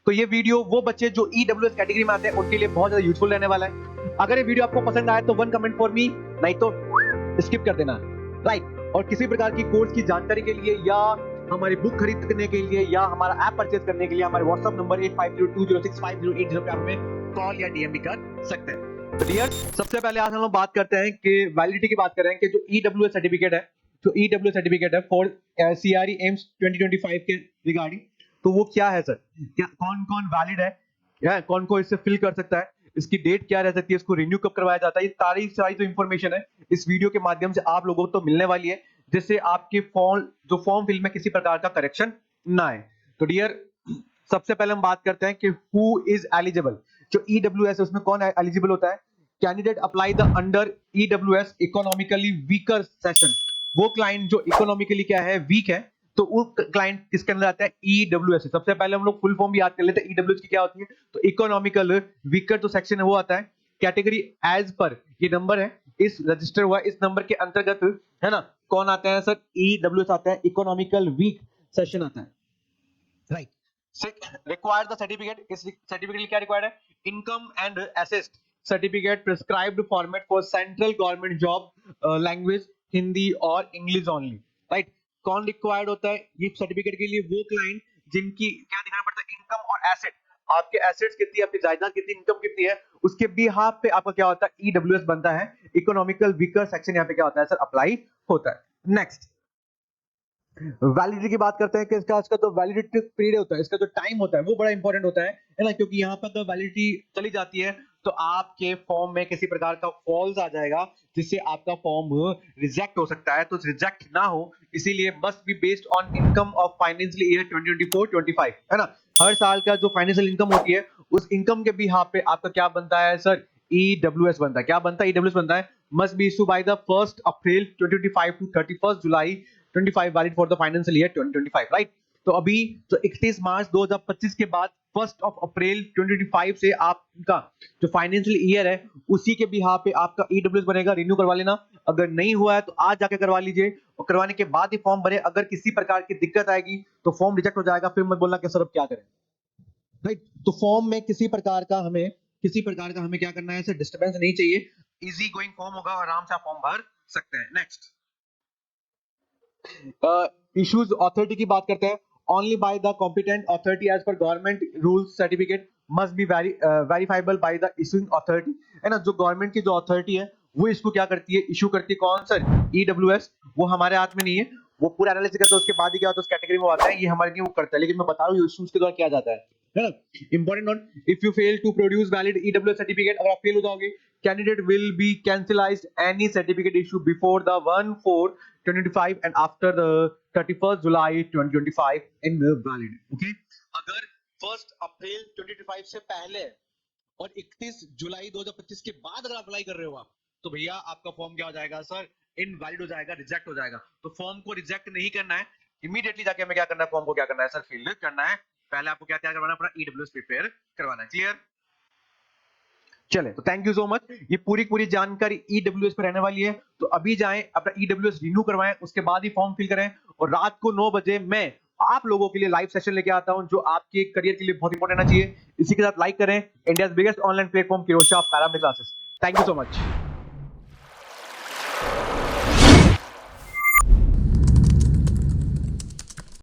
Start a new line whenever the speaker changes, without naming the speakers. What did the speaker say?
तो ये वीडियो वो बच्चे जो EWS कैटेगरी में आते हैं उनके लिए बहुत ज्यादा यूजफुल रहने वाला है। अगर ये वीडियो आपको पसंद आया तो 1 कमेंट फॉर मी, नहीं तो स्किप कर देना, राइट। और किसी प्रकार की कोर्स की जानकारी के लिए या हमारी बुक खरीदने के लिए या हमारा ऐप परचेज करने के लिए हमारे व्हाट्सएप नंबर 8502065080 पे आप हमें कॉल या डीएम भी कर सकते हैं। तो डियर, सबसे पहले आज हम लोग बात करते हैं कि वैलिडिटी की बात कर रहे हैं कि जो EWS सर्टिफिकेट है, जो EWS सर्टिफिकेट है फॉर CRE एम्स 2025 के रिगार्डिंग, तो वो क्या है सर, क्या कौन कौन वैलिड है, कौन कौन इससे फिल कर सकता है, इसकी डेट क्या रह सकती है, इसको रिन्यू कब करवाया जाता है, ये सारी जो इन्फॉर्मेशन है इस वीडियो के माध्यम से आप लोगों को तो मिलने वाली है, जिससे आपके फॉर्म फिल में किसी प्रकार का करेक्शन ना आए। तो डियर, सबसे पहले हम बात करते हैं कि हु इज एलिजिबल। जो EWS है उसमें कौन एलिजिबल होता है? Candidate apply the under EWS economically weaker session. वो क्लाइंट जो इकोनॉमिकली क्या है, वीक है, तो वो क्लाइंट किसके अंदर आता है? EWS। सबसे पहले हम लोग फुल फॉर्म भी याद कर लेते हैं EWS की क्या होती है। तो इकोनॉमिकल वीकर जो सेक्शन है वो आता है। कैटेगरी एज पर ये नंबर है, इस रजिस्टर हुआ इस नंबर के अंतर्गत, है ना, कौन आता है सर? EWS आता है, इकोनॉमिकल वीक सेशन आता है, राइट। रिक्वायर्ड द सर्टिफिकेट, इस सर्टिफिकेट क्या रिक्वायर्ड है? Income and assist certificate prescribed format for central government job, language Hindi और इंग्लिश ओनली, राइट। कौन रिक्वायर्ड होता है ये सर्टिफिकेट के लिए? वो क्लाइंट जिनकी क्या दिखाना पड़ता है? इनकम और एसेट। आपके एसेट्स कितनी है, आपकी जायदाद कितनी, इनकम कितनी है, उसके बिहाफ पे आपका क्या होता है? EWS बनता है। इकोनॉमिकल वीकर सेक्शन यहाँ पे क्या होता है सर? अप्लाई होता है। नेक्स्ट, वैलिडिटी की बात करते हैं कि इसका तो वैलिडिटी पीरियड होता है, इसका जो टाइम होता है वो बड़ा इंपॉर्टेंट होता है ना, क्योंकि यहाँ पर अगर वैलिडिटी चली जाती है तो आपके फॉर्म में किसी प्रकार का फॉल्स आ जाएगा, जिससे आपका फॉर्म रिजेक्ट हो सकता है। तो रिजेक्ट ना हो इसीलिए must be based on income of financial year 2024-25, है ना। हर साल का जो फाइनेंशियल इनकम होती है उस इनकम के बिहाफ पे आपका क्या बनता है सर? EWS बनता है। क्या बनता है? EWS बनता है। Must be issue by the 1 April 2025 to 31 जुलाई 25 valid for the financial year 2025, right. तो अभी तो 31 मार्च 2025 के बाद 1 अप्रैल 2025 से आपका जो फाइनेंशियल ईयर है उसी के बिहाफ पे आपका EWS बनेगा। रिन्यू करवा लेना, अगर नहीं हुआ है तो आज जाके करवा लीजिए, और करवाने के बाद ही फॉर्म भरे। अगर किसी प्रकार की दिक्कत आएगी तो फॉर्म रिजेक्ट हो जाएगा, फिर मत बोलना कि सर अब क्या करें, राइट। तो फॉर्म में किसी प्रकार का हमें क्या करना है सर? डिस्टर्बेंस नहीं चाहिए, इजी गोइंग फॉर्म होगा, आराम से आप फॉर्म भर सकते हैं। नेक्स्ट, इश्यूज अथॉरिटी की बात करते हैं। Only by the competent authority as per government rules certificate must be verifiable by the issuing authority, है ना। जो गवर्नमेंट की जो अथॉरिटी है वो इसको क्या करती है? इशू करती है। कौन सर? EWS। वो हमारे हाथ में नहीं है, वो पूरा एनालिसिस करता है, उसके बाद ही क्या होता है उस कैटेगरी में आता है, ये हमारे लिए वो करता है। लेकिन मैं बता रहा हूँ इशूज के द्वारा किया जाता है ना। Important note, if you fail to produce valid EWS certificate, अगर आप फेल हो जाओगे, candidate will be cancelised any certificate issue before the 1/4/2025 and after the 31st July 2025 invalid, okay। अगर 1 अप्रैल 2025 से पहले और 31 जुलाई 2025 के बाद अगर अप्लाई कर रहे हो आप, तो भैया आपका फॉर्म क्या हो जाएगा सर? इनवैलिड हो जाएगा, रिजेक्ट हो जाएगा। तो फॉर्म को रिजेक्ट नहीं करना है, इमीडिएटली जाके हमें क्या करना है? फॉर्म को क्या करना है सर? फिल करना है। पहले आपको क्या तैयार करवाना है? अपना EWS प्रिपेयर करवाना है। क्लियर? चले, तो थैंक यू सो मच। ये पूरी जानकारी EWS पे रहने वाली है। तो अभी जाएं अपना EWS रिन्यू करवाएं, उसके बाद ही फॉर्म फिल करें। और रात को 9 बजे मैं आप लोगों के लिए लाइव सेशन लेके आता हूं, जो आपके करियर के लिए बहुत इंपॉर्टेंट होना चाहिए। इसी के साथ लाइक करें इंडिया बिगेस्ट ऑनलाइन प्लेटफॉर्म किरोशा paramedic classes. Thank you so much.